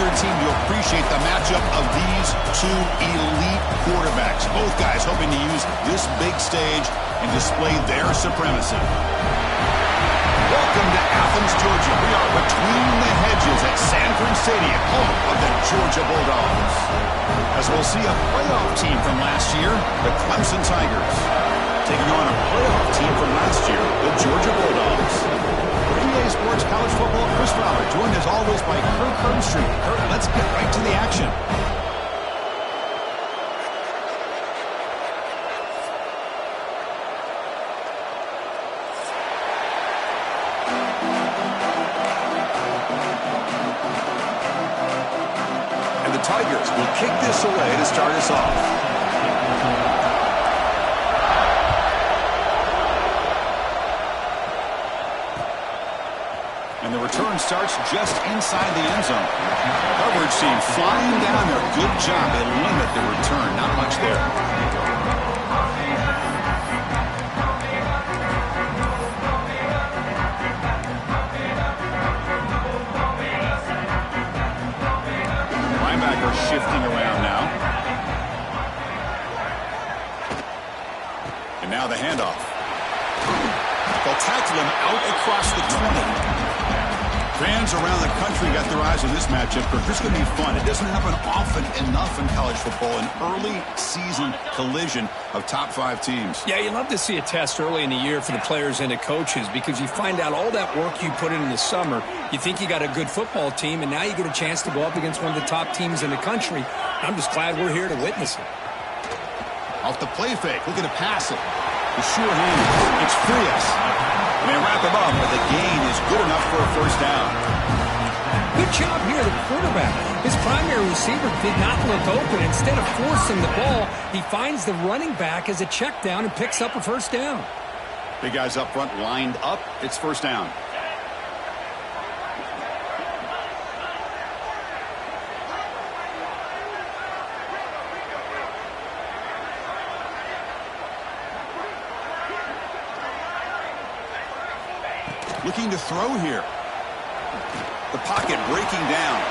their team to appreciate the matchup of these two elite quarterbacks. Both guys hoping to use this big stage and display their supremacy. Welcome to Athens, Georgia. We are between the hedges at Sanford Stadium, home of the Georgia Bulldogs. As we'll see a playoff team from last year, the Clemson Tigers, taking on a playoff team from last year, the Georgia Bulldogs. For EA Sports College Football, Chris Fowler, joined as always by Kurt Herbstreit. Kurt, let's get right to the action. Tigers will kick this away to start us off. And the return starts just inside the end zone. Coverage team flying down there. Good job. They limit the return. Not much there. Shifting around now. And now the handoff. They'll tackle him out across the 20. Fans around the country got their eyes on this matchup, but this is going to be fun. It doesn't happen often enough in college football, an early season collision of top 5 teams. Yeah, you love to see a test early in the year for the players and the coaches because you find out all that work you put in the summer. You think you got a good football team, and now you get a chance to go up against one of the top teams in the country. I'm just glad we're here to witness it. Off the play fake, looking to pass it. The sure hand, it's Frias. And they wrap him up, but the gain is good enough for a first down. Good job here, the quarterback. His primary receiver did not look open. Instead of forcing the ball, he finds the running back as a check down and picks up a first down. Big guys up front lined up. It's first down. Looking to throw here. The pocket breaking down.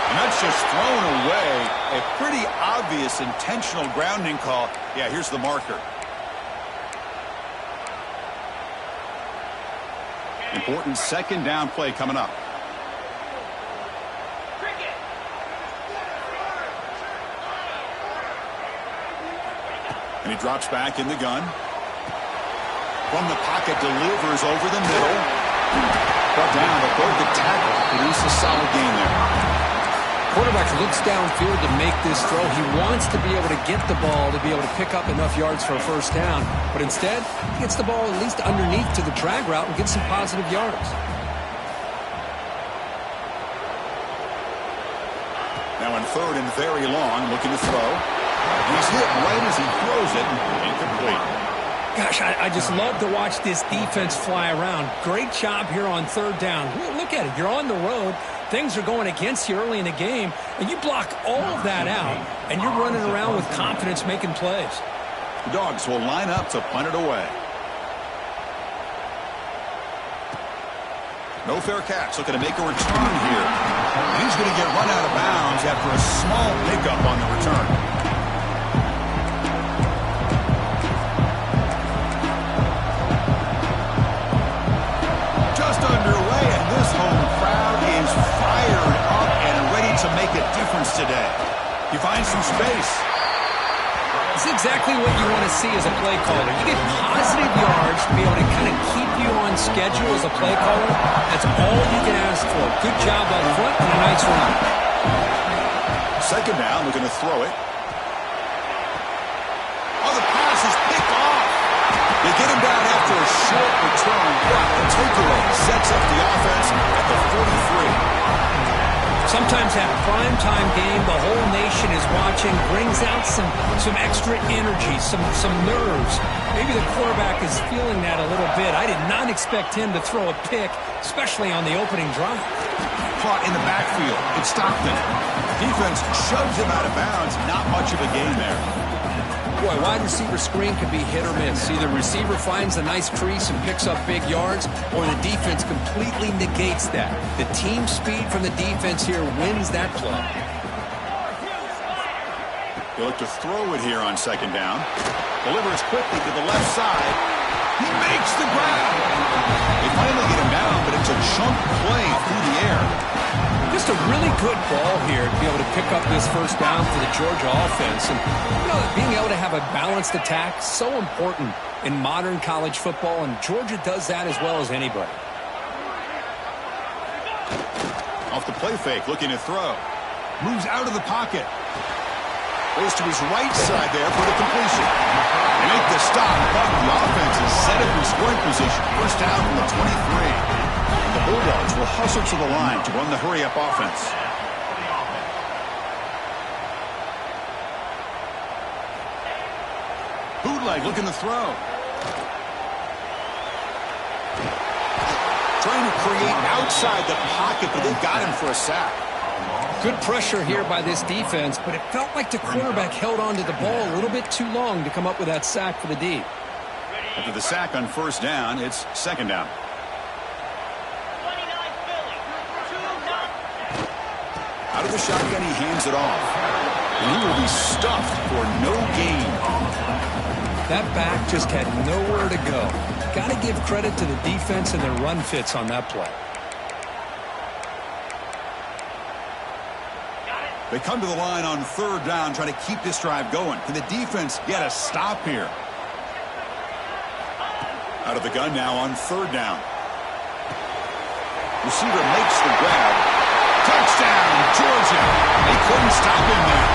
And that's just thrown away. A pretty obvious intentional grounding call. Yeah, here's the marker. Important second down play coming up. And he drops back in the gun. From the pocket, delivers over the middle. Brought down, but broke the tackle. Produce a solid gain there. Quarterback looks downfield to make this throw. He wants to be able to get the ball to be able to pick up enough yards for a first down. But instead, he gets the ball at least underneath to the drag route and gets some positive yards. Now in third and very long, looking to throw. He's hit right as he throws it. Incomplete. Gosh, I just love to watch this defense fly around. Great job here on third down. Look at it. You're on the road. Things are going against you early in the game, and you block all of that out, and you're running around with confidence making plays. The Dogs will line up to punt it away. No fair catch. Looking to make a return here. And he's going to get run out of bounds after a small pickup on the return. Underway, and this home crowd is fired up and ready to make a difference today. He finds some space. It's exactly what you want to see as a play caller. You get positive yards to be able to kind of keep you on schedule as a play caller. That's all you can ask for. Good job up front and a nice run. Second down, looking to throw it. Oh, the pass is picked off. They get him down after a short return, but the takeaway sets up the offense at the 43. Sometimes that primetime game, the whole nation is watching, brings out some extra energy, some nerves. Maybe the quarterback is feeling that a little bit. I did not expect him to throw a pick, especially on the opening drive. Caught in the backfield. It's Stockton. Defense shoves him out of bounds. Not much of a gain there. Boy, wide receiver screen can be hit or miss. Either receiver finds a nice crease and picks up big yards, or the defense completely negates that. The team speed from the defense here wins that play. He'll look to throw it here on second down. Delivers quickly to the left side. He makes the grab. They finally get him down, but it's a chunk play through the air. Just a really good ball here to be able to pick up this first down for the Georgia offense. And, being able to have a balanced attack, so important in modern college football, and Georgia does that as well as anybody. Off the play fake, looking to throw. Moves out of the pocket. Goes to his right side there for the completion. They make the stop, but the offense is set up in scoring position. First down from the 23. The Bulldogs will hustle to the line to run the hurry-up offense. Bootleg looking to throw. Trying to create outside the pocket, but they got him for a sack. Good pressure here by this defense, but it felt like the quarterback held on to the ball a little bit too long to come up with that sack for the D. After the sack on first down, it's second down. Out of the shotgun, he hands it off. And he will be stuffed for no gain. That back just had nowhere to go. Got to give credit to the defense and their run fits on that play. They come to the line on third down, trying to keep this drive going. Can the defense get a stop here? Out of the gun now on third down. Receiver makes the grab. Touchdown, Georgia. They couldn't stop him there.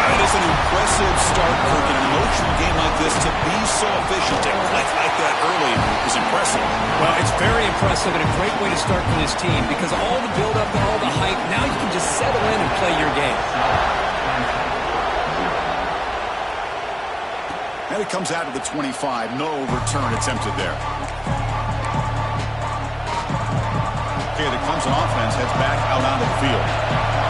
That is an impressive start, Kirk. In an emotional game like this, to be so efficient, to click like that early is impressive. Well, it's very impressive and a great way to start for this team because all the build-up and all the hype, now you can just settle in and play your game. And it comes out of the 25. No return attempted there. Okay, the Clemson offense heads back out onto the field.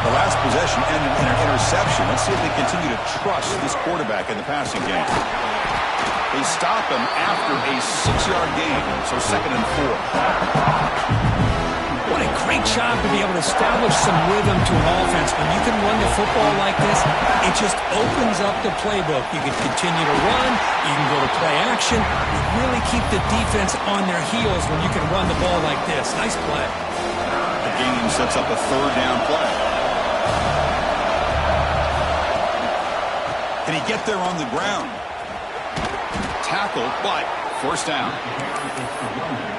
The last possession ended in an interception. Let's see if they continue to trust this quarterback in the passing game. They stop him after a 6-yard gain, so second and 4. What a great job to be able to establish some rhythm to an offense. When you can run the football like this, it just opens up the playbook. You can continue to run. You can go to play action. You really keep the defense on their heels when you can run the ball like this. Nice play. The game sets up a third down play. Can he get there on the ground? Tackle, but first down.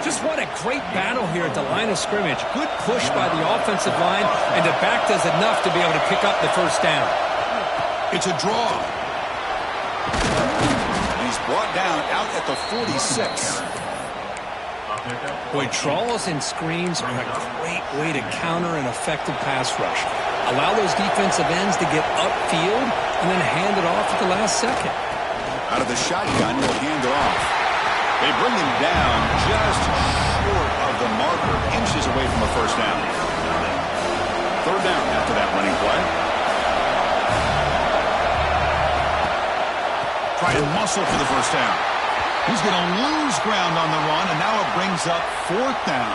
Just what a great battle here at the line of scrimmage. Good push by the offensive line, and the back does enough to be able to pick up the first down. It's a draw. And he's brought down out at the 46. Boy, draws and screens are a great way to counter an effective pass rush. Allow those defensive ends to get upfield and then hand it off at the last second. Out of the shotgun, he'll hand it off. They bring him down just short of the marker, inches away from a first down. Third down after that running play. Try to muscle for the first down. He's going to lose ground on the run, and now it brings up fourth down.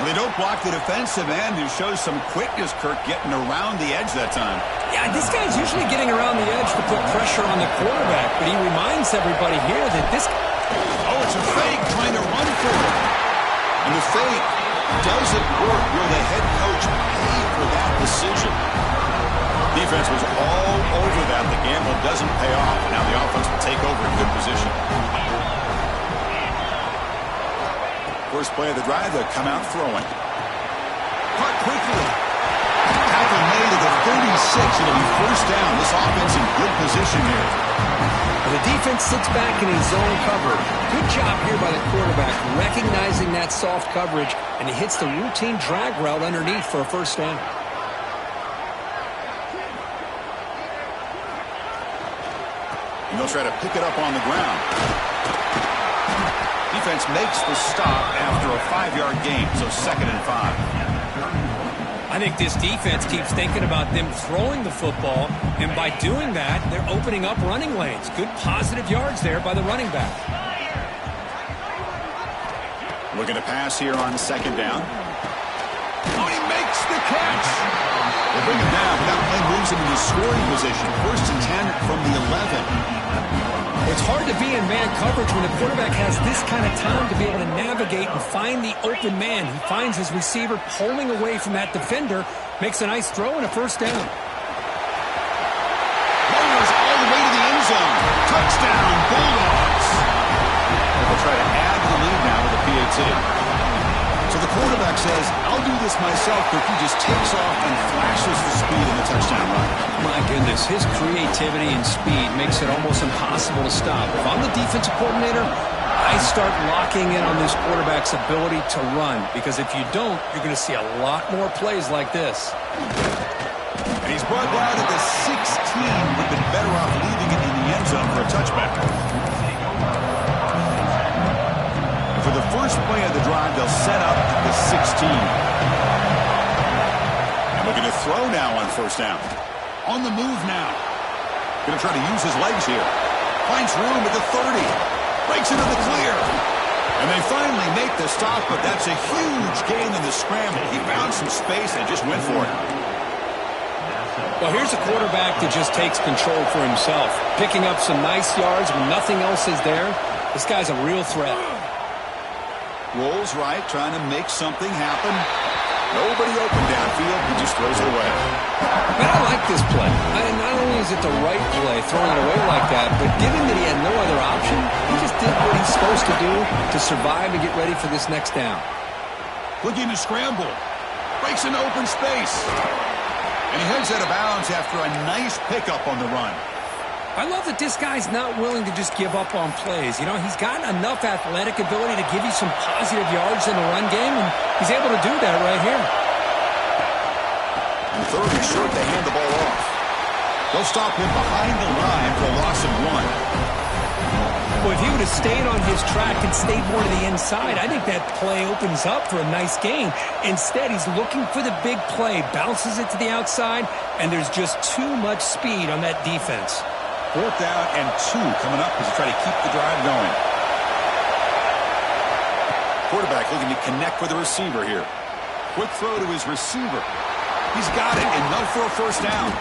Well, they don't block the defensive end, who shows some quickness, Kirk, getting around the edge that time. Yeah, this guy's usually getting around the edge to put pressure on the quarterback, but he reminds everybody here that this... Oh, it's a fake, trying to run for it. And the fake doesn't work. Will the head coach pay for that decision? Defense was all over that. The gamble doesn't pay off. Now the offense will take over in good position. First play of the drive, they'll come out throwing. Caught quickly. Tackle made at the 36. It'll be first down. This offense in good position here. The defense sits back in his zone cover. Good job here by the quarterback, recognizing that soft coverage, and he hits the routine drag route underneath for a first down. And they'll try to pick it up on the ground. Defense makes the stop after a 5-yard gain, so second and 5. I I think this defense keeps thinking about them throwing the football, and by doing that, they're opening up running lanes. Good positive yards there by the running back. Looking to pass here on second down. Oh, he makes the catch. They bring him down, but that play moves him into scoring position. 1st and 10 from the 11. It's hard to be in man coverage when the quarterback has this kind of time to be able to navigate and find the open man. He finds his receiver pulling away from that defender, makes a nice throw and a first down. Runners all the way to the end zone. Touchdown, Bulldogs. They'll try to add to the lead now with the PAT. So the quarterback says, I'll do this myself, but he just takes off and flashes the speed in the touchdown run. My goodness, his creativity and speed makes it almost impossible to stop. If I'm the defensive coordinator, I start locking in on this quarterback's ability to run, because if you don't, you're going to see a lot more plays like this. And he's brought down at the 16. Would have been better off leaving it in the end zone for a touchback. For the first play of the drive, they'll set up at the 16. And looking to throw now on first down. On the move now. Going to try to use his legs here. Finds room at the 30. Breaks into the clear. And they finally make the stop, but that's a huge gain in the scramble. He found some space and just went for it. Well, here's a quarterback that just takes control for himself. Picking up some nice yards when nothing else is there. This guy's a real threat. Rolls right, trying to make something happen. Nobody open downfield. He just throws it away. Man, I like this play. Not only is it the right play, throwing it away like that, but given that he had no other option, he just did what he's supposed to do to survive and get ready for this next down. Looking to scramble. Breaks into open space. And he heads out of bounds after a nice pickup on the run. I love that this guy's not willing to just give up on plays. You know, he's got enough athletic ability to give you some positive yards in the run game, and he's able to do that right here. And third and short, they hand the ball off. They'll stop him behind the line for a loss of 1. Well, if he would have stayed on his track and stayed more to the inside, I think that play opens up for a nice gain. Instead, he's looking for the big play, bounces it to the outside, and there's just too much speed on that defense. 4th down and 2 coming up as they try to keep the drive going. Quarterback looking to connect with the receiver here. Quick throw to his receiver. He's got it, enough for a first down.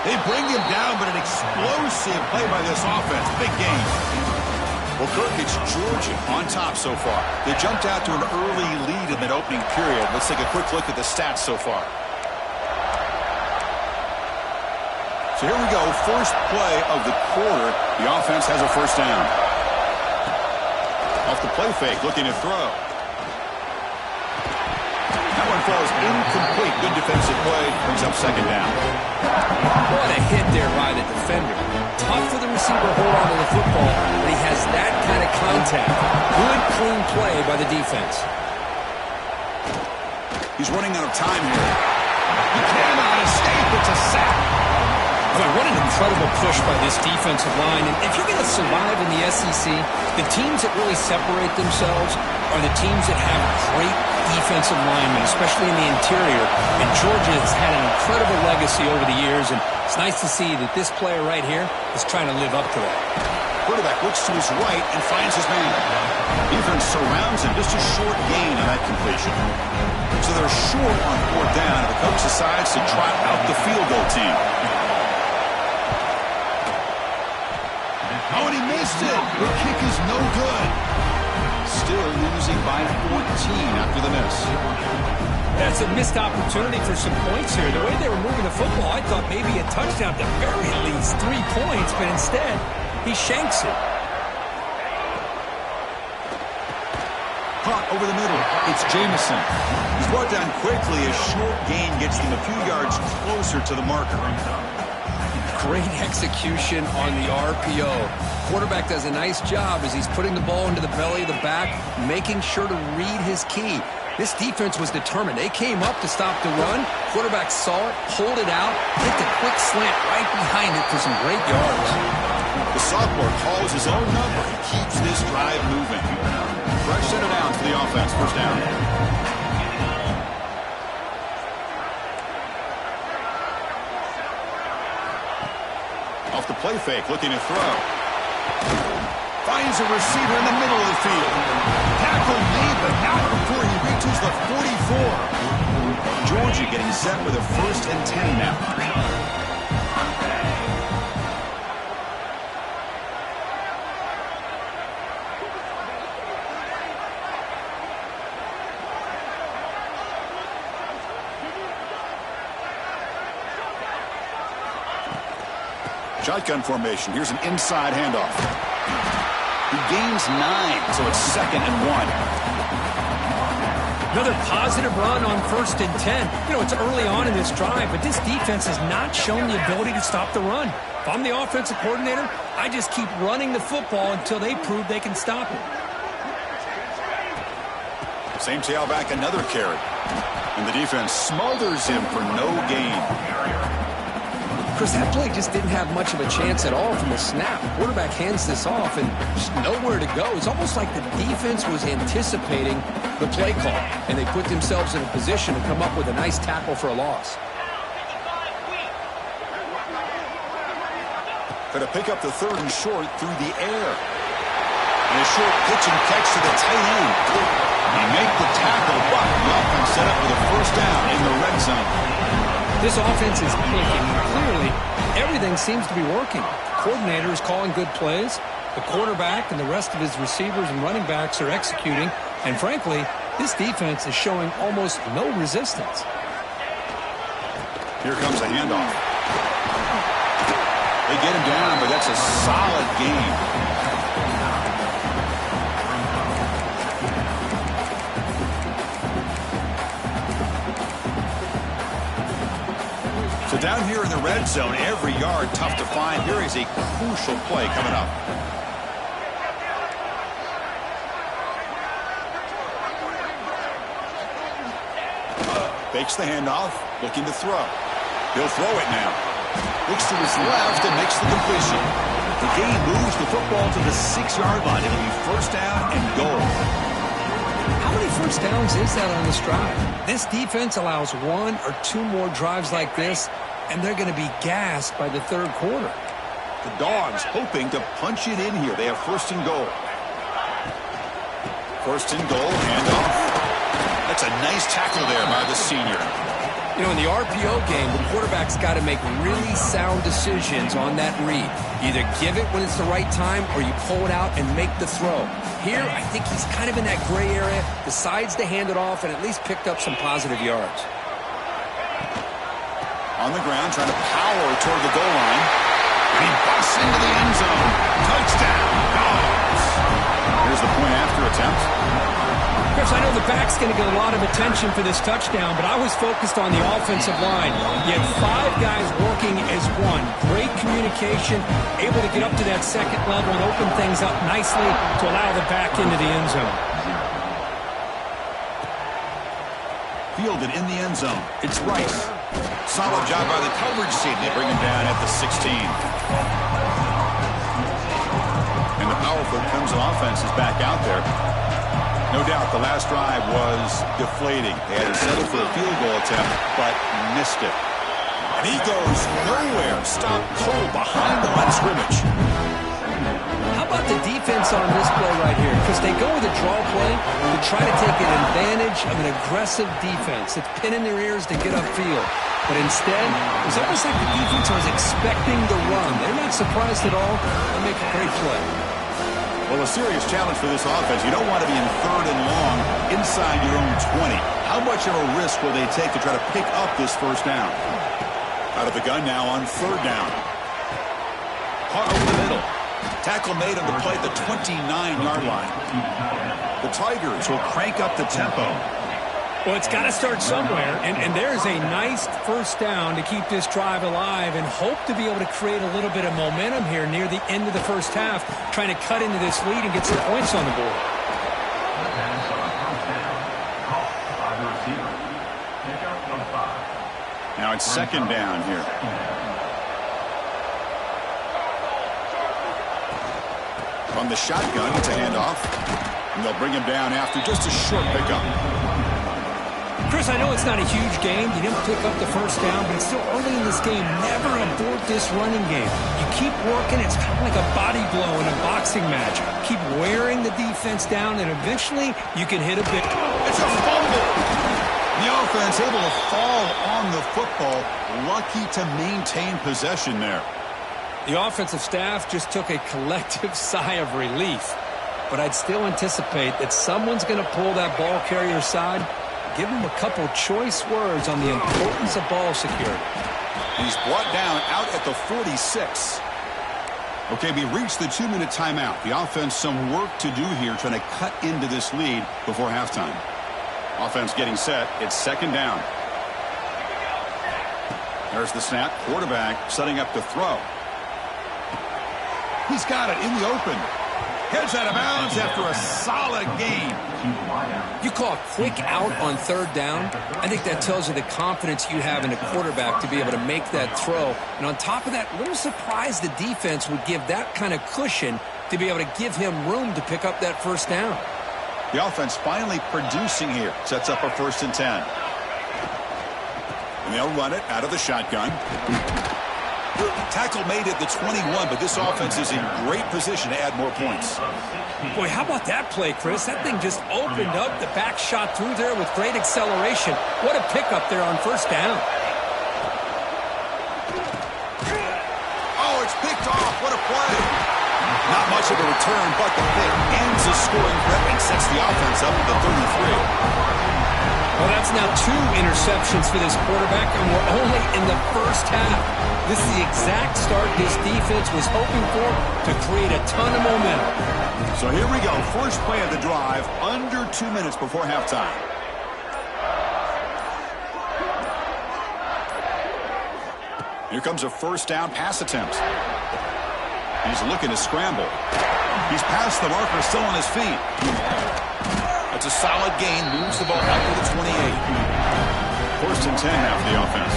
They bring him down, but an explosive play by this offense. Big game. Well, Kirk, it's Georgia on top so far. They jumped out to an early lead in that opening period. Let's take a quick look at the stats so far. So here we go, first play of the quarter. The offense has a first down. Off the play fake, looking to throw. That one falls incomplete. Good defensive play, brings up second down. What a hit there by the defender. Tough for the receiver to hold on to the football, but he has that kind of contact. Good, clean play by the defense. He's running out of time here. He cannot escape. It's a sack. Boy, what an incredible push by this defensive line. And if you're going to survive in the SEC, the teams that really separate themselves are the teams that have great defensive linemen, especially in the interior. And Georgia has had an incredible legacy over the years, and it's nice to see that this player right here is trying to live up to that. Quarterback looks to his right and finds his man. Defense surrounds him. Just a short gain on that completion. So they're short on 4th down, and the coach decides to trot out the field goal team. Oh, and he missed it. The kick is no good. Still losing by 14 after the miss. That's a missed opportunity for some points here. The way they were moving the football, I thought maybe a touchdown, at the very least 3 points, but instead, he shanks it. Caught over the middle. It's Jamison. He's brought down quickly. A short gain gets him a few yards closer to the marker. Great execution on the RPO. Quarterback does a nice job as he's putting the ball into the belly of the back, making sure to read his key. This defense was determined. They came up to stop the run. Quarterback saw it, pulled it out, hit the quick slant right behind it for some great yards. The sophomore calls his own number. He keeps this drive moving. Fresh set it down for the offense. First down. Off the play fake, looking to throw. Finds a receiver in the middle of the field. Tackle made, but not before he reaches the 44. Georgia getting set with a 1st and 10 now. Shotgun formation. Here's an inside handoff. He gains 9, so it's 2nd and 1. Another positive run on 1st and 10. You know, it's early on in this drive, but this defense has not shown the ability to stop the run. If I'm the offensive coordinator, I just keep running the football until they prove they can stop it. Same tailback, another carry. And the defense smothers him for no gain. Chris, that play just didn't have much of a chance at all from the snap. The quarterback hands this off and just nowhere to go. It's almost like the defense was anticipating the play call, and they put themselves in a position to come up with a nice tackle for a loss. Going to pick up the 3rd and short through the air. And a short pitch and catch to the tight end. They make the tackle, but the offense set up with a 1st down in the red zone. This offense is clicking. Clearly, everything seems to be working. The coordinator is calling good plays. The quarterback and the rest of his receivers and running backs are executing. And frankly, this defense is showing almost no resistance. Here comes a handoff. They get him down, but that's a solid game. So down here in the red zone, every yard tough to find. Here is a crucial play coming up. Fakes the handoff, looking to throw. He'll throw it now. Looks to his left and makes the completion. The game moves the football to the 6-yard line. It'll be 1st down and goal. How many 1st downs is that on this drive? This defense allows 1 or 2 more drives like this, and they're going to be gassed by the 3rd quarter. The Dogs hoping to punch it in here. They have 1st and goal. 1st and goal, handoff. That's a nice tackle there by the senior. You know, in the RPO game, the quarterback's got to make really sound decisions on that read. Either give it when it's the right time or you pull it out and make the throw. Here, I think he's kind of in that gray area, decides to hand it off and at least picked up some positive yards. On the ground, trying to power toward the goal line. And he busts into the end zone. Touchdown, Dogs. Here's the point after attempt. Chris, I know the back's going to get a lot of attention for this touchdown, but I was focused on the offensive line. You had 5 guys working as one. Great communication, able to get up to that 2nd level and open things up nicely to allow the back into the end zone. Fielded in the end zone. It's Rice. Solid job by the coverage team. They bring him down at the 16. And the powerful Clemson offense is back out there. No doubt the last drive was deflating. They had to settle for a field goal attempt, but missed it. And he goes nowhere. Stopped cold behind the line of scrimmage. How about the defense on this play right here? Because they go with a draw play to try to take an advantage of an aggressive defense. It's pinning their ears to get upfield. But instead, it's almost like the defense was expecting the run. They're not surprised at all. They make a great play. Well, a serious challenge for this offense. You don't want to be in 3rd and long inside your own 20. How much of a risk will they take to try to pick up this 1st down? Out of the gun now on 3rd down. Caught over the middle. Tackle made on the play at the 29-yard line. The Tigers will crank up the tempo. Well, it's got to start somewhere, and there's a nice 1st down to keep this drive alive and hope to be able to create a little bit of momentum here near the end of the 1st half, trying to cut into this lead and get some points on the board. Now it's 2nd down here. From the shotgun, it's a handoff, and they'll bring him down after just a short pickup. Chris, I know it's not a huge game. You didn't pick up the first down, but it's still early in this game. Never abort this running game. You keep working. It's kind of like a body blow in a boxing match. Keep wearing the defense down, and eventually you can hit a bit. It's a fumble. The offense able to fall on the football. Lucky to maintain possession there. The offensive staff just took a collective sigh of relief. But I'd still anticipate that someone's going to pull that ball carrier side. Give him a couple choice words on the importance of ball security. He's brought down out at the 46. Okay, we reached the 2-minute timeout. The offense some work to do here trying to cut into this lead before halftime. Offense getting set. It's second down. There's the snap. Quarterback setting up to throw. He's got it in the open. Heads out of bounds after a solid gain. You call a quick out on third down. I think that tells you the confidence you have in a quarterback to be able to make that throw. And on top of that, a little surprised the defense would give that kind of cushion to be able to give him room to pick up that first down. The offense finally producing here. Sets up a 1st and 10. And they'll run it out of the shotgun. Tackle made at the 21, but this offense is in great position to add more points. Boy, how about that play, Chris? That thing just opened up. The back shot through there with great acceleration. What a pickup there on first down. Oh, it's picked off. What a play. Not much of a return, but the pick ends the scoring threat and sets the offense up at the 33. Well, that's now 2 interceptions for this quarterback, and we're only in the first half. This is the exact start this defense was hoping for to create a ton of momentum. So here we go. First play of the drive, under 2 minutes before halftime. Here comes a first down pass attempt. He's looking to scramble. He's past the marker, still on his feet. That's a solid gain, moves the ball out to the 28. 1st and 10 now for the offense.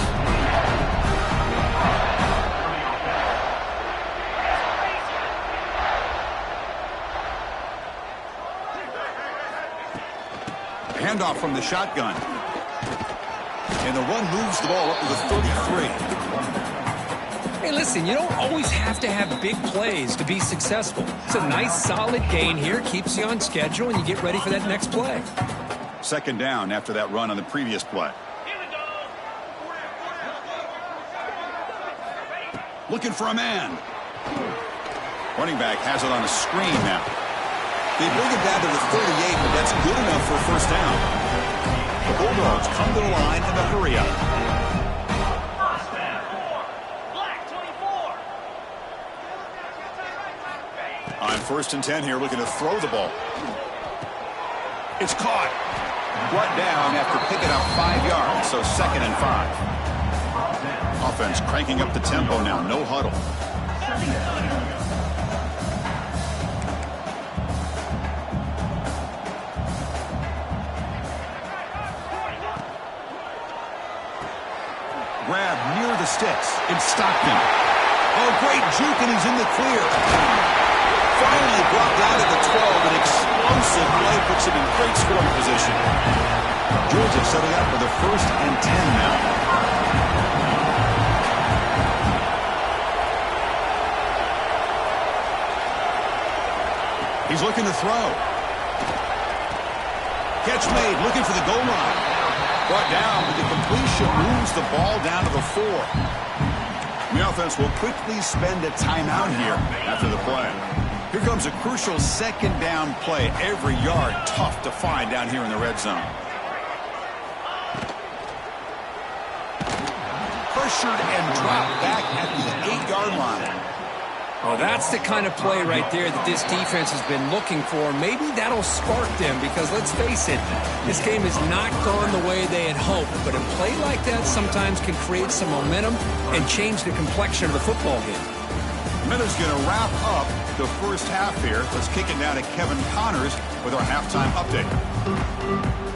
Handoff from the shotgun. And the run moves the ball up to the 33. Hey, listen, you don't always have to have big plays to be successful. It's a nice, solid gain here. Keeps you on schedule, and you get ready for that next play. Second down after that run on the previous play. Looking for a man. Running back has it on a screen now. They bring it down to the 38, but that's good enough for a first down. The Bulldogs come to the line in the hurry up. On 1st and 10 here, looking to throw the ball. It's caught. Brought down after picking up 5 yards, so 2nd and 5. Offense cranking up the tempo now, no huddle. Grab near the sticks. It's Stockton. Oh, great juke, and he's in the clear. Finally brought down at the 12. An explosive play puts him in great scoring position. Georgia setting up for the 1st and 10 now. He's looking to throw. Catch made, looking for the goal line. Brought down, but the completion moves the ball down to the 4. The offense will quickly spend a timeout here after the play. Here comes a crucial 2nd down play. Every yard tough to find down here in the red zone. Pressured and dropped back at the 8-yard line. Oh, that's the kind of play right there that this defense has been looking for. Maybe that'll spark them because, let's face it, this game has not gone the way they had hoped. But a play like that sometimes can create some momentum and change the complexion of the football game. Miller's going to wrap up the first half here. Let's kick it down to Kevin Connors with our halftime update.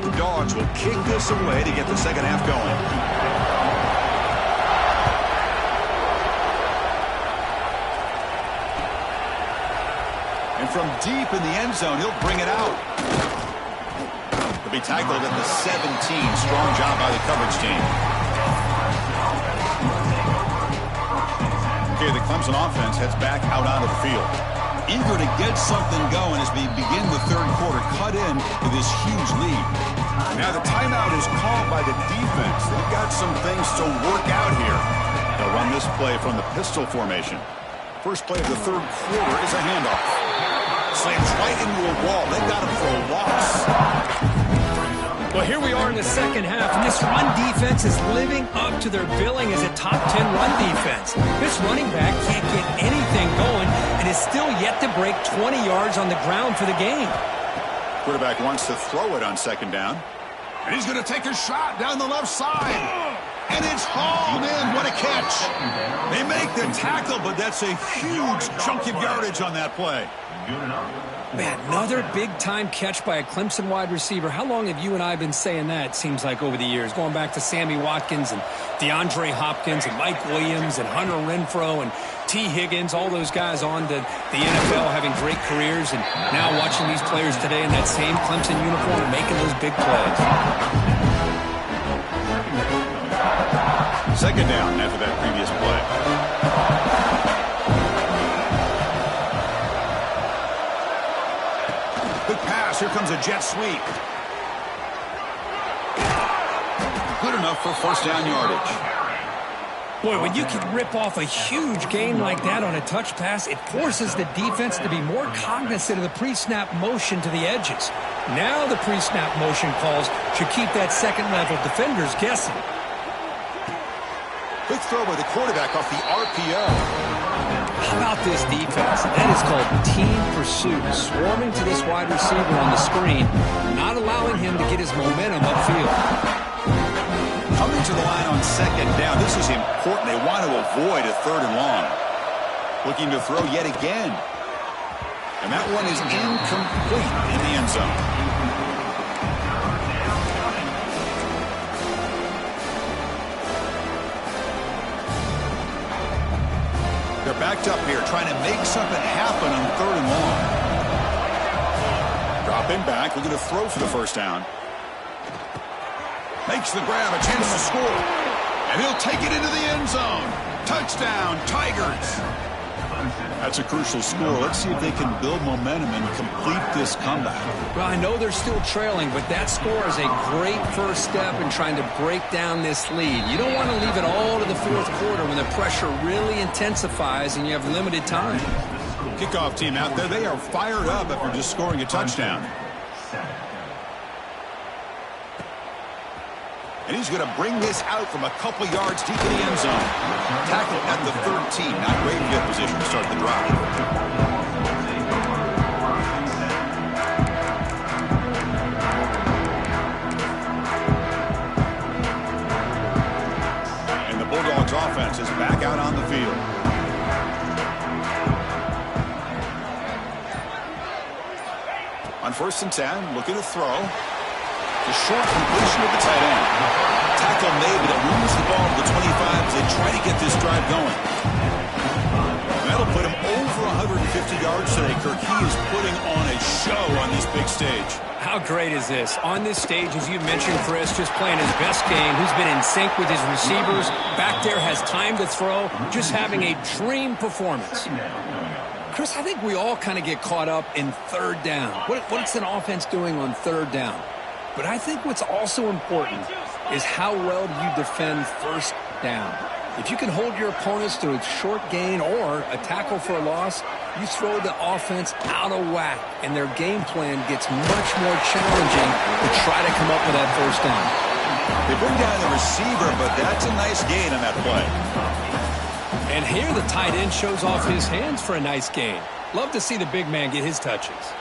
The Dogs will kick this away to get the second half going. And from deep in the end zone, he'll bring it out. The He'll be tackled at the 17. Strong job by the coverage team. Okay, the Clemson offense heads back out onto the field. Eager to get something going as we begin the third quarter, cut in to this huge lead. Now the timeout is called by the defense. They've got some things to work out here. They'll run this play from the pistol formation. First play of the third quarter is a handoff. Slams right into a wall. They got him for a loss. Well, here we are in the second half, and this run defense is living up to their billing as a top 10 run defense. This running back can't get anything going and is still yet to break 20 yards on the ground for the game. Quarterback wants to throw it on second down. And he's going to take a shot down the left side. And it's hauled in. What a catch. They make the tackle, but that's a huge chunk of yardage on that play. Man, another big-time catch by a Clemson wide receiver. How long have you and I been saying that, it seems like, over the years? Going back to Sammy Watkins and DeAndre Hopkins and Mike Williams and Hunter Renfrow and T. Higgins, all those guys on to the NFL having great careers, and now watching these players today in that same Clemson uniform and making those big plays. Second down after that previous play. Good pass. Here comes a jet sweep. Good enough for first down yardage. Boy, when you can rip off a huge gain like that on a touch pass, it forces the defense to be more cognizant of the pre-snap motion to the edges. Now the pre-snap motion calls should keep that second-level defenders guessing. Quick throw by the quarterback off the RPO. How about this defense? That is called team pursuit. Swarming to this wide receiver on the screen, not allowing him to get his momentum upfield. Coming to the line on second down. This is important. They want to avoid a third and long. Looking to throw yet again. And that one is incomplete in the end zone. They're backed up here, trying to make something happen on third and long. Dropping back, looking to throw for the first down. Makes the grab, a chance to score. And he'll take it into the end zone. Touchdown, Tigers. That's a crucial score. Let's see if they can build momentum and complete this comeback. Well, I know they're still trailing, but that score is a great first step in trying to break down this lead. You don't want to leave it all to the fourth quarter when the pressure really intensifies and you have limited time. Kickoff team out there, they are fired up after just scoring a touchdown. And he's going to bring this out from a couple yards deep in the end zone. Tackled at the 13. Not great field position to start the drive. And the Bulldogs offense is back out on the field. On first and 10, looking to throw. The short completion of the tight end. Tackle made, but it moves the ball to the 25 as they try to get this drive going. That'll put him over 150 yards today, Kirk. He is putting on a show on this big stage. How great is this? On this stage, as you mentioned, Chris, just playing his best game. He's been in sync with his receivers. Back there, has time to throw. Just having a dream performance. Chris, I think we all kind of get caught up in third down. What's an offense doing on third down? But I think what's also important is how well do you defend first down. If you can hold your opponents to a short gain or a tackle for a loss, you throw the offense out of whack, and their game plan gets much more challenging to try to come up with that first down. They bring down the receiver, but that's a nice gain on that play. And here the tight end shows off his hands for a nice gain. Love to see the big man get his touches.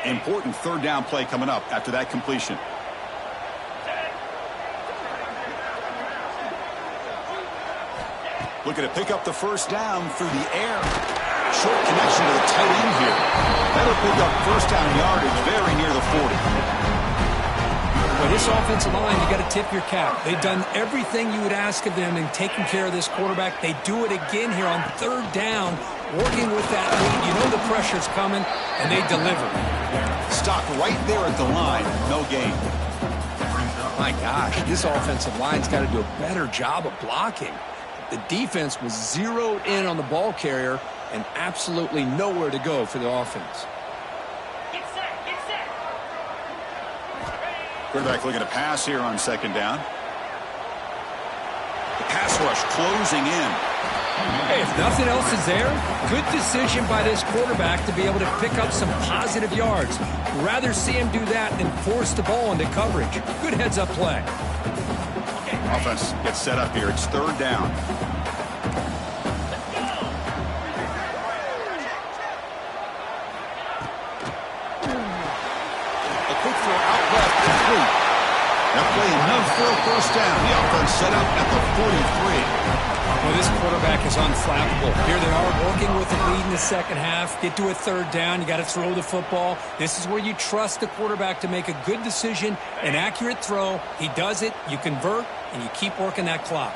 Important third down play coming up after that completion. Looking to pick up the first down through the air. Short connection to the tight end here. That'll pick up first down yardage very near the 40. But his this offensive line, you got to tip your cap. They've done everything you would ask of them in taking care of this quarterback. They do it again here on third down, working with that lead. You know the pressure's coming, and they deliver. Stop right there at the line. No gain. My gosh, this offensive line's got to do a better job of blocking. The defense was zeroed in on the ball carrier and absolutely nowhere to go for the offense. Quarterback looking to pass here on second down. The pass rush closing in. Hey, if nothing else is there, good decision by this quarterback to be able to pick up some positive yards. Rather see him do that than force the ball into coverage. Good heads-up play. Offense gets set up here. It's third down. A quick throw out left, complete. That play enough for a first down. The offense set up at the 43. Well, this quarterback is unflappable. Here they are working with the lead in the second half. Get to a third down. You got to throw the football. This is where you trust the quarterback to make a good decision, an accurate throw. He does it. You convert, and you keep working that clock.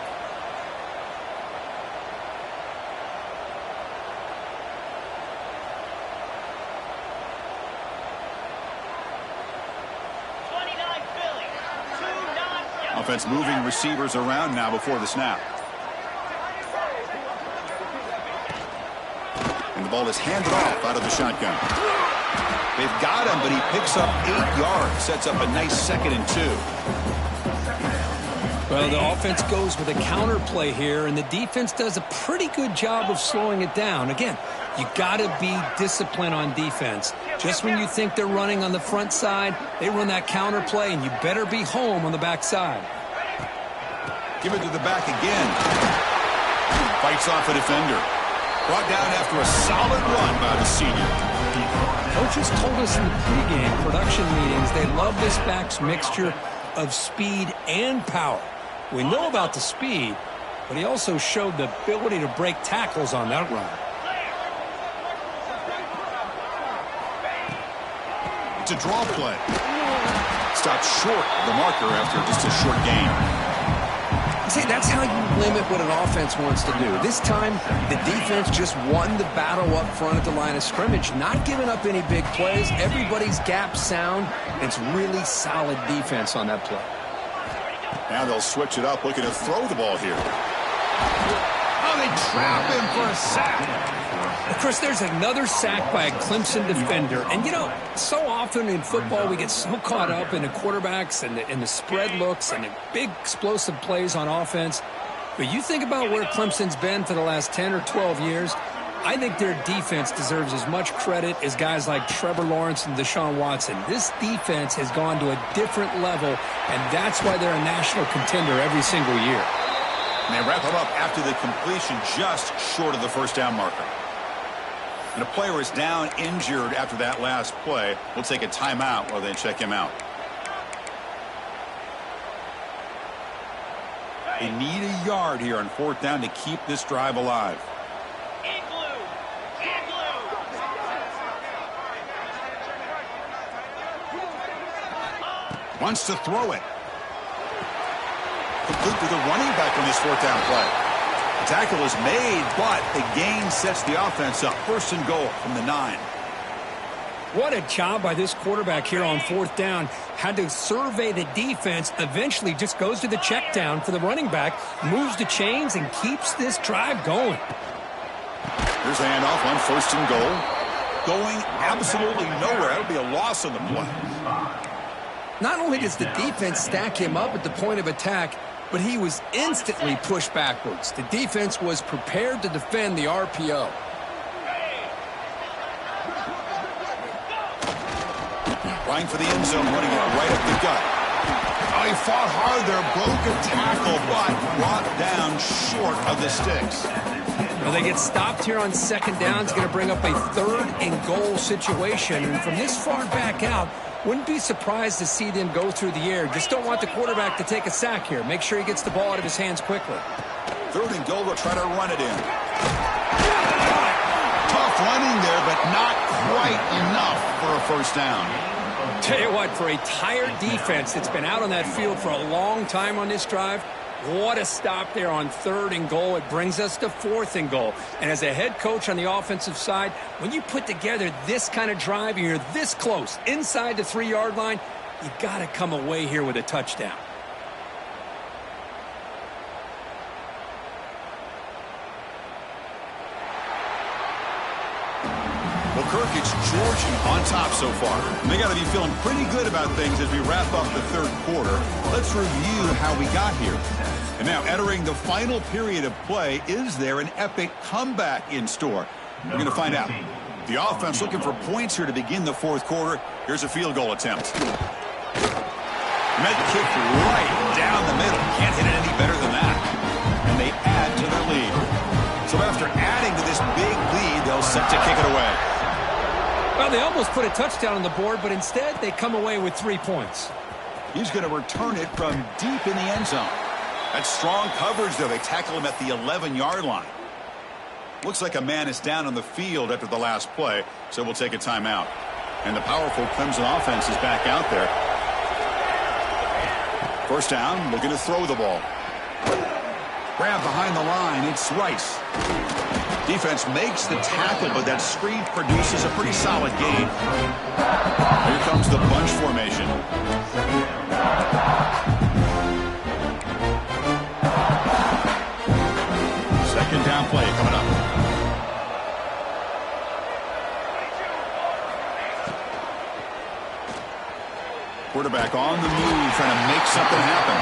Offense moving receivers around now before the snap. And the ball is handed off out of the shotgun. They've got him, but he picks up 8 yards. Sets up a nice 2nd and 2. Well, the offense goes with a counter play here, and the defense does a pretty good job of slowing it down. Again, you got to be disciplined on defense. Just when you think they're running on the front side, they run that counter play, and you better be home on the back side. Give it to the back again. Fights off a defender. Brought down after a solid run by the senior. Coaches told us in the pregame production meetings they love this back's mixture of speed and power. We know about the speed, but he also showed the ability to break tackles on that run. It's a draw play. Stopped short of the marker after just a short gain. See, that's how you limit what an offense wants to do. This time, the defense just won the battle up front at the line of scrimmage, not giving up any big plays. Everybody's gap sound. It's really solid defense on that play. Now they'll switch it up, looking to throw the ball here. Oh, they trap him for a sack. Of course, there's another sack by a Clemson defender. And, you know, so often in football we get so caught up in the quarterbacks and the spread looks and the big explosive plays on offense. But you think about where Clemson's been for the last 10 or 12 years, I think their defense deserves as much credit as guys like Trevor Lawrence and Deshaun Watson. This defense has gone to a different level, and that's why they're a national contender every single year. And they wrap him up after the completion just short of the first down marker. And a player is down injured after that last play. We'll take a timeout while they check him out. They need a yard here on fourth down to keep this drive alive. Wants to throw it. Complete to the running back on this fourth down play. The tackle is made, but the gain sets the offense up. First and goal from the 9. What a job by this quarterback here on fourth down. Had to survey the defense, eventually just goes to the check down for the running back, moves the chains, and keeps this drive going. Here's a handoff on first and goal. Going absolutely nowhere. That'll be a loss on the play. Not only does the defense stack him up at the point of attack, but he was instantly pushed backwards. The defense was prepared to defend the RPO. Trying for the end zone, running it right up the gut. Oh, he fought hard there, broke a tackle, but brought down short of the sticks. Well, they get stopped here on second down. It's going to bring up a third and goal situation. And from this far back out, wouldn't be surprised to see them go through the air. Just don't want the quarterback to take a sack here. Make sure he gets the ball out of his hands quickly. Third and goal, they'll try to run it in. Tough running there, but not quite enough for a first down. Tell you what, for a tired defense that's been out on that field for a long time on this drive, what a stop there on 3rd and goal. It brings us to 4th and goal. And as a head coach on the offensive side, when you put together this kind of drive and you're this close inside the 3-yard line, you got to come away here with a touchdown. Well, Kirk, it's Georgia on top so far. And they got to be feeling pretty good about things as we wrap up the 3rd quarter. Let's review how we got here. And now, entering the final period of play, is there an epic comeback in store? We're going to find out. The offense looking for points here to begin the 4th quarter. Here's a field goal attempt. Met kick right down the middle. Can't hit it any better than that. And they add to their lead. So after adding to this big lead, they'll set to kick it away. Well, they almost put a touchdown on the board, but instead they come away with 3 points. He's going to return it from deep in the end zone. That's strong coverage, though. They tackle him at the 11-yard line. Looks like a man is down on the field after the last play, so we'll take a timeout. And the powerful Clemson offense is back out there. 1st down, looking to throw the ball. Grab behind the line, it's Rice. Defense makes the tackle, but that screen produces a pretty solid gain. Here comes the bunch formation. 2nd down play coming up. Quarterback on the move, trying to make something happen.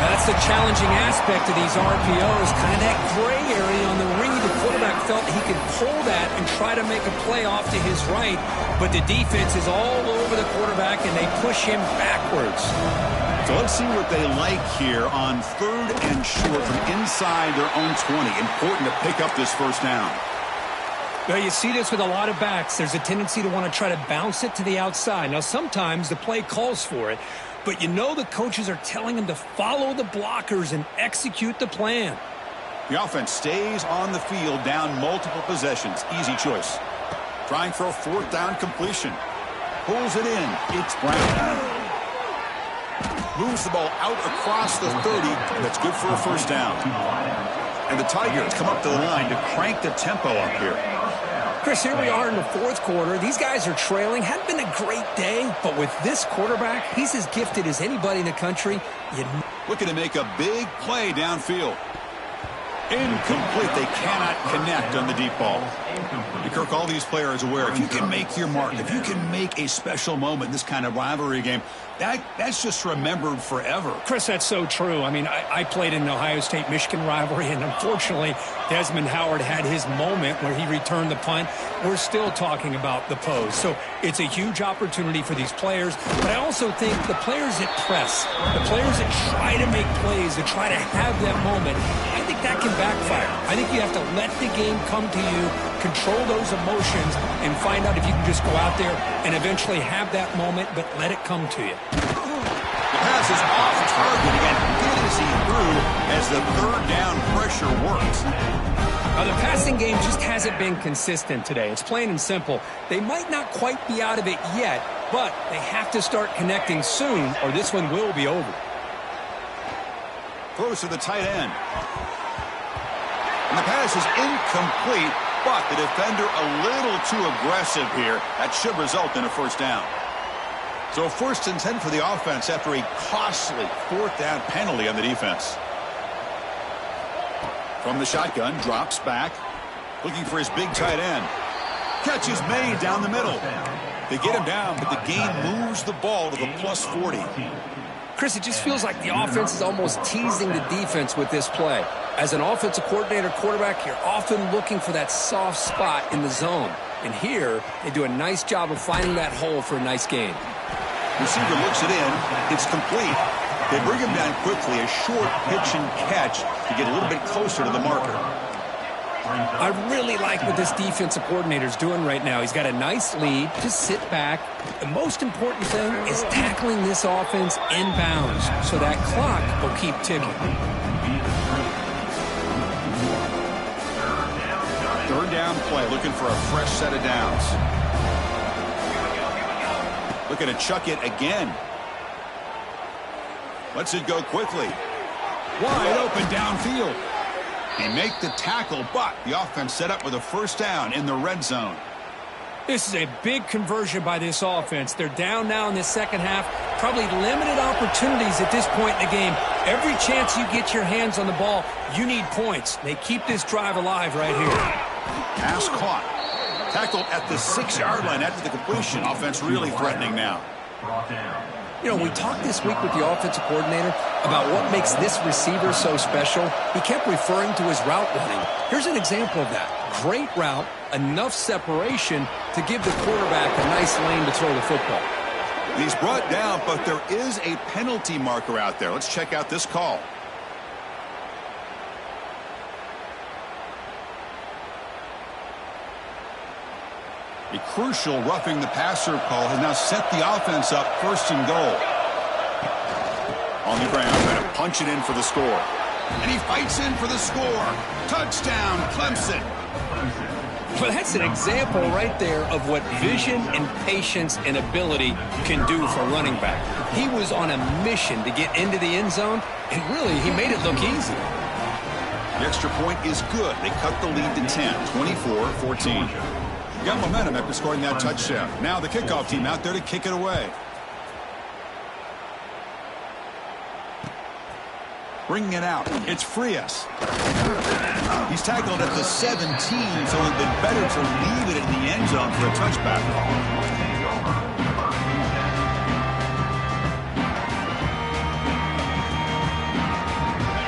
That's the challenging aspect of these RPOs, kind of that gray area on the read. The quarterback felt he could pull that and try to make a play off to his right, but the defense is all over the quarterback, and they push him backwards. So let's see what they like here on 3rd and short from inside their own 20. Important to pick up this 1st down. Well, you see this with a lot of backs. There's a tendency to want to try to bounce it to the outside. Now, sometimes the play calls for it, but you know the coaches are telling them to follow the blockers and execute the plan. The offense stays on the field down multiple possessions. Easy choice. Trying for a 4th down completion. Pulls it in. It's Brown. Moves the ball out across the 30, and that's good for a 1st down. And the Tigers come up to the line to crank the tempo up here. Chris, here we are in the 4th quarter. These guys are trailing. Hadn't been a great day, but with this quarterback, he's as gifted as anybody in the country. Looking to make a big play downfield. Incomplete. They cannot connect on the deep ball. And Kirk, all these players aware, if you can make your mark, if you can make a special moment in this kind of rivalry game, that's just remembered forever. Chris, that's so true. I mean, I played in an Ohio State-Michigan rivalry, and unfortunately, Desmond Howard had his moment where he returned the punt. We're still talking about the pose. So it's a huge opportunity for these players, but I also think the players that press, the players that try to make plays, that try to have that moment, I think that can backfire. I think you have to let the game come to you, control those emotions, and find out if you can just go out there and eventually have that moment, but let it come to you. The pass is off target again. Easy through as the 3rd down pressure works. Now, the passing game just hasn't been consistent today. It's plain and simple. They might not quite be out of it yet, but they have to start connecting soon, or this one will be over. Throws to the tight end. And the pass is incomplete, but the defender a little too aggressive here. That should result in a 1st down. So 1st and 10 for the offense after a costly 4th down penalty on the defense. From the shotgun, drops back, looking for his big tight end. Catch is made down the middle. They get him down, but the game moves the ball to the plus 40. Chris, it just feels like the offense is almost teasing the defense with this play. As an offensive coordinator quarterback, you're often looking for that soft spot in the zone. And here, they do a nice job of finding that hole for a nice gain. Receiver looks it in. It's complete. They bring him down quickly, a short pitch and catch to get a little bit closer to the marker. I really like what this defensive coordinator is doing right now. He's got a nice lead. Just sit back. The most important thing is tackling this offense inbounds so that clock will keep ticking. 3rd down play, looking for a fresh set of downs. looking to chuck it again. Lets it go quickly. Wide open downfield. He make the tackle, but the offense set up with a first down in the red zone. This is a big conversion by this offense. They're down now in the second half. Probably limited opportunities at this point in the game. Every chance you get your hands on the ball, you need points. They keep this drive alive right here. Pass caught. Tackled at the 6-yard line after the completion. Offense really threatening now. You know, we talked this week with the offensive coordinator about what makes this receiver so special. He kept referring to his route running. Here's an example of that. Great route, enough separation to give the quarterback a nice lane to throw the football. He's brought down, but there is a penalty marker out there. Let's check out this call. A crucial roughing the passer call has now set the offense up first and goal. On the ground, going to punch it in for the score. And he fights in for the score. Touchdown, Clemson. Well, that's an example right there of what vision and patience and ability can do for running back. He was on a mission to get into the end zone, and really, he made it look easy. The extra point is good. They cut the lead to 10, 24-14. Got momentum after scoring that touchdown. Now the kickoff team out there to kick it away. Bringing it out. It's Frias. He's tackled at the 17, so it would have been better to leave it in the end zone for a touchback call.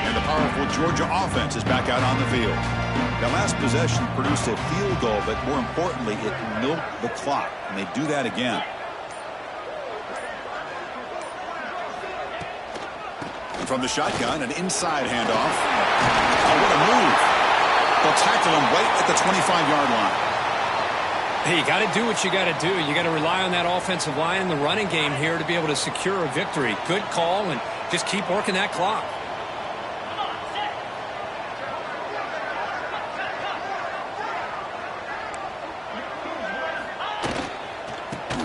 And the powerful Georgia offense is back out on the field. That last possession produced a field goal, but more importantly, it milked the clock, and they do that again. And from the shotgun, an inside handoff. Oh, what a move. They'll tackle him right at the 25-yard line. Hey, you got to do what you got to do. You got to rely on that offensive line in the running game here to be able to secure a victory. Good call, and just keep working that clock.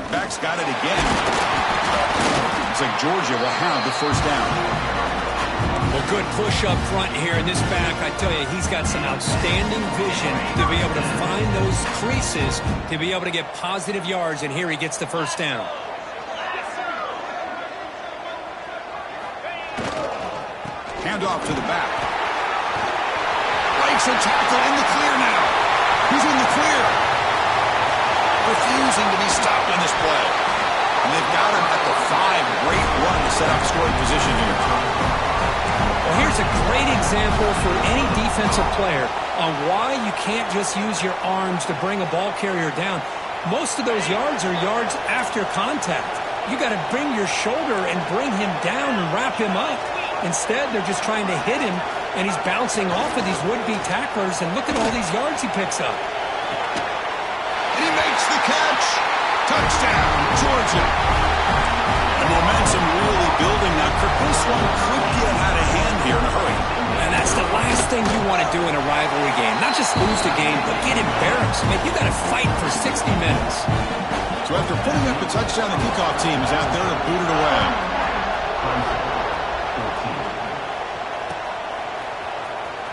Back's got it again. Looks like Georgia will have the first down. Well, good push up front here in this back. I tell you, he's got some outstanding vision to be able to find those creases, to be able to get positive yards, and here he gets the first down. Handoff to the back. Breaks a tackle in the clear now. He's in the clear. Refusing to be stopped on this play. And they've got him at the 5. Great run to set up scoring position here. Well, here's a great example for any defensive player on why you can't just use your arms to bring a ball carrier down. Most of those yards are yards after contact. You got to bring your shoulder and bring him down and wrap him up. Instead, they're just trying to hit him, and he's bouncing off of these would-be tacklers, and look at all these yards he picks up. And he makes the catch. Touchdown, Georgia. The momentum really building now. This one could get out of hand here in a hurry. And that's the last thing you want to do in a rivalry game. Not just lose the game, but get embarrassed. Man, you got to fight for 60 minutes. So after putting up the touchdown, the kickoff team is out there to boot it away.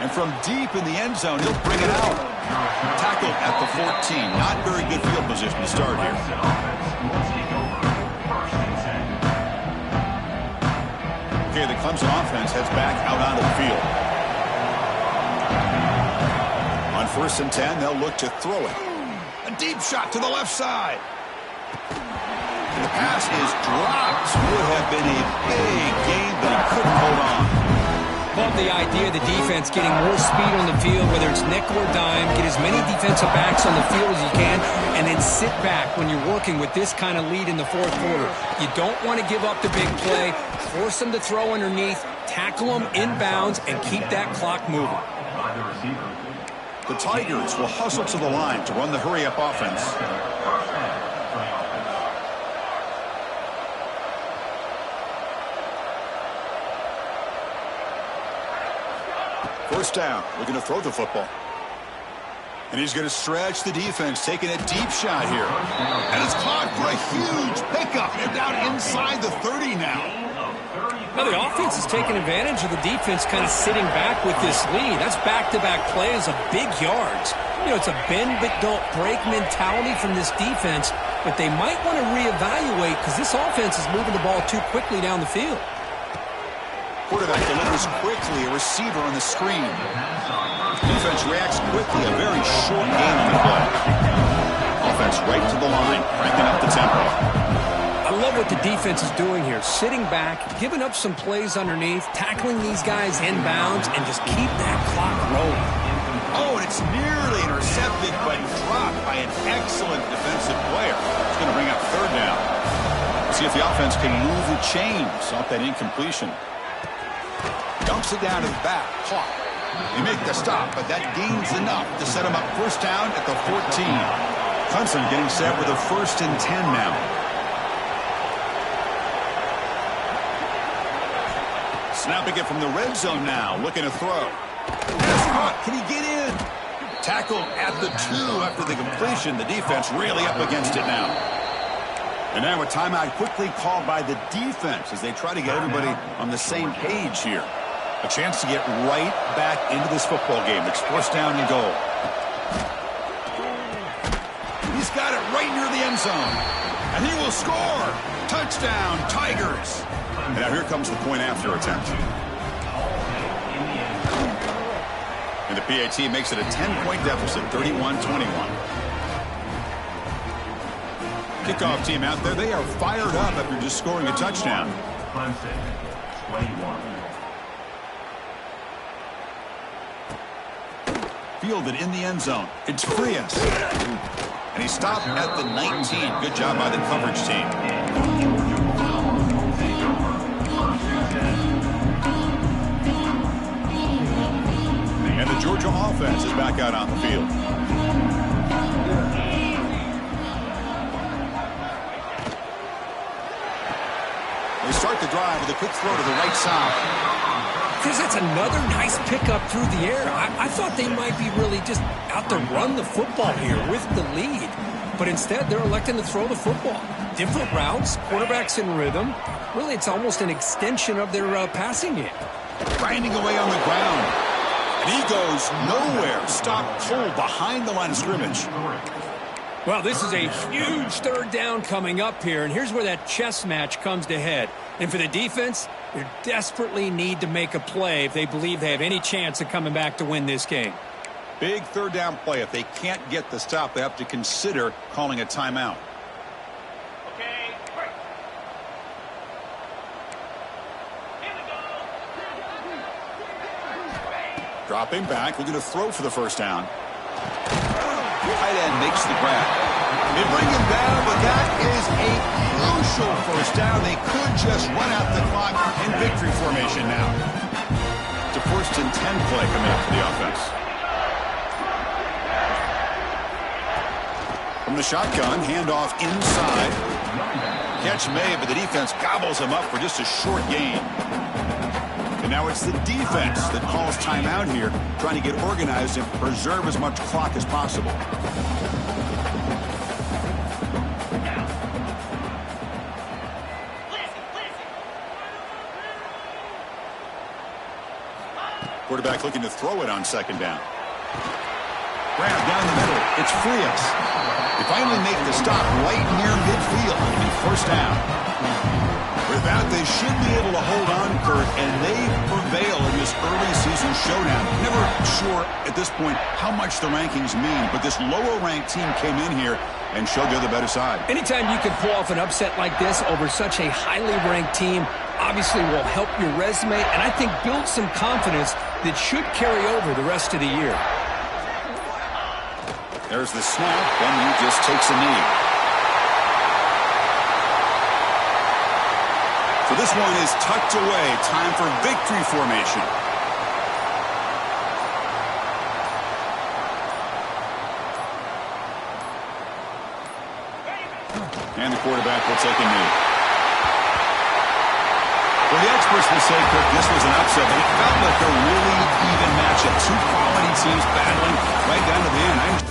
And from deep in the end zone, he'll bring it out. Tackled at the 14. Not very good field position to start here. Okay, the Clemson offense heads back out onto the field. On 1st and 10, they'll look to throw it. A deep shot to the left side. And the pass is dropped. Would have been a big game, but he couldn't hold on. Love the idea of the defense getting more speed on the field, whether it's nickel or dime, get as many defensive backs on the field as you can, and then sit back when you're working with this kind of lead in the fourth quarter. You don't want to give up the big play, force them to throw underneath, tackle them inbounds, and keep that clock moving. The Tigers will hustle to the line to run the hurry-up offense. First down, looking to throw the football. And he's going to stretch the defense, taking a deep shot here. And it's caught for a huge pickup. They're down inside the 30 now. Now the offense is taking advantage of the defense kind of sitting back with this lead. That's back-to-back plays of big yards. You know, it's a bend-but-don't-break mentality from this defense, but they might want to reevaluate because this offense is moving the ball too quickly down the field. Quarterback delivers quickly, a receiver on the screen. Defense reacts quickly, a very short game on the play. Offense right to the line, cranking up the tempo. I love what the defense is doing here. Sitting back, giving up some plays underneath, tackling these guys inbounds, and just keep that clock rolling. Oh, and it's nearly intercepted, but dropped by an excellent defensive player. It's going to bring up third down. See if the offense can move the chains off that incompletion. Dumps it down to the back, caught. They make the stop, but that gains enough to set them up first down at the 14. Clemson getting set with a 1st and 10 now. Snapping it from the red zone now, looking to throw. That's caught. Can he get in? Tackle at the 2 after the completion. The defense really up against it now. And now a timeout quickly called by the defense as they try to get everybody on the same page here. A chance to get right back into this football game. It's 1st down and goal. He's got it right near the end zone. And he will score. Touchdown, Tigers. And now here comes the point after attempt. And the PAT makes it a 10-point deficit, 31-21. Kickoff team out there, they are fired up after just scoring a touchdown. Clemson, 21. Fielded in the end zone. It's Frias. And he stopped at the 19. Good job by the coverage team. And the Georgia offense is back out on the field. They start the drive with a quick throw to the right side. Chris, that's another nice pickup through the air. I thought they might be really just out to run the football here with the lead. But instead, they're electing to throw the football. Different routes, quarterbacks in rhythm. Really, it's almost an extension of their passing game. Grinding away on the ground. And he goes nowhere. Stopped cold behind the line of scrimmage. Well, this is a huge 3rd down coming up here, and here's where that chess match comes to head. And for the defense, they desperately need to make a play if they believe they have any chance of coming back to win this game. Big 3rd down play. If they can't get the stop, they have to consider calling a timeout. Okay, break. Here we go. Dropping back, looking to throw for the 1st down. Tight end makes the grab. They bring him down, but that is a crucial 1st down. They could just run out the clock in victory formation now. It's a 1st and 10 play coming up for the offense. From the shotgun, handoff inside. Catch made, but the defense gobbles him up for just a short gain. And now it's the defense that calls timeout here, trying to get organized and preserve as much clock as possible. Quarterback looking to throw it on 2nd down. Grab down the middle. It's Frias. They finally make the stop right near midfield and 1st down. With that, they should be able to hold on, Kurt, and they prevail in this early season showdown. Never sure at this point how much the rankings mean, but this lower-ranked team came in here and showed they're the better side. Anytime you can pull off an upset like this over such a highly ranked team, obviously will help your resume, and I think build some confidence that should carry over the rest of the year. There's the snap, then he just takes a knee. So this one is tucked away. Time for victory formation. And the quarterback will take a knee. Well, the experts will say, Kirk, this was an upset, but it felt like a really even matchup. 2 quality teams battling right down to the end.